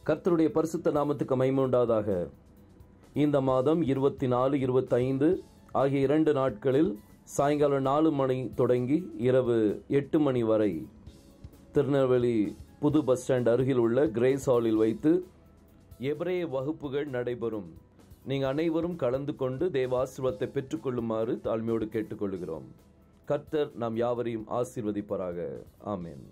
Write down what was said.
கர்த்தருடைய பரிசுத்த நாமத்துக்கு மகிமை உண்டாவதாக. இந்த மாதம் 24, 25 ஆகிய 2 நாட்களில் சாயங்காலம் 4 மணி தொடங்கி இரவு 8 மணி வரை திருநெல்வேலி புது பஸ் ஸ்டாண்ட் அருகில் உள்ள கிரேஸ் ஹாலில் வைத்து எபிரேய வகுப்புகள் நடைபெறும். நீங்கள் அனைவரும் கலந்து கொண்டு தேவ ஆசீர்வாதத்தை பெற்றுக்கொள்ளுமாறு தாழ்மையோடு கேட்டுக்கொள்கிறோம். கர்த்தர் நாம் யாவரையும் ஆசீர்வதிப்பாராக. ஆமென்.